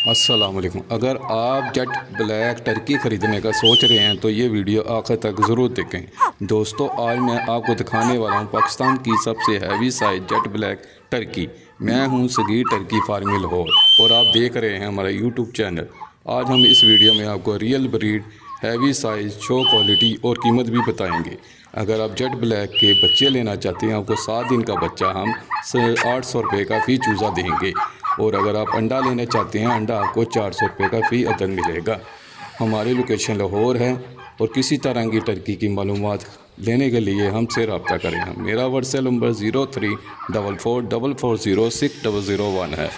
अस्सलाम वालेकुम। अगर आप जेट ब्लैक टर्की ख़रीदने का सोच रहे हैं तो ये वीडियो आखिर तक ज़रूर देखें। दोस्तों, आज मैं आपको दिखाने वाला हूँ पाकिस्तान की सबसे heavy size jet black Turkey. मैं हूँ सगीर टर्की फार्मिंग लाहौर और आप देख रहे हैं हमारा यूट्यूब चैनल। आज हम इस वीडियो में आपको real breed, heavy size, show quality और कीमत भी बताएंगे। अगर आप जेट ब्लैक के बच्चे लेना चाहते हैं, आपको 7 दिन का बच्चा हम 800 रुपये का फ़ी चूज़ा देंगे। और अगर आप अंडा लेना चाहते हैं, अंडा आपको 400 रुपये का फ़ी अदद मिलेगा। हमारी लोकेशन लाहौर है और किसी तरह की टर्की की मालूमात लेने के लिए हमसे रब्ता करें। मेरा व्हाट्सएप नंबर 0344440601 है।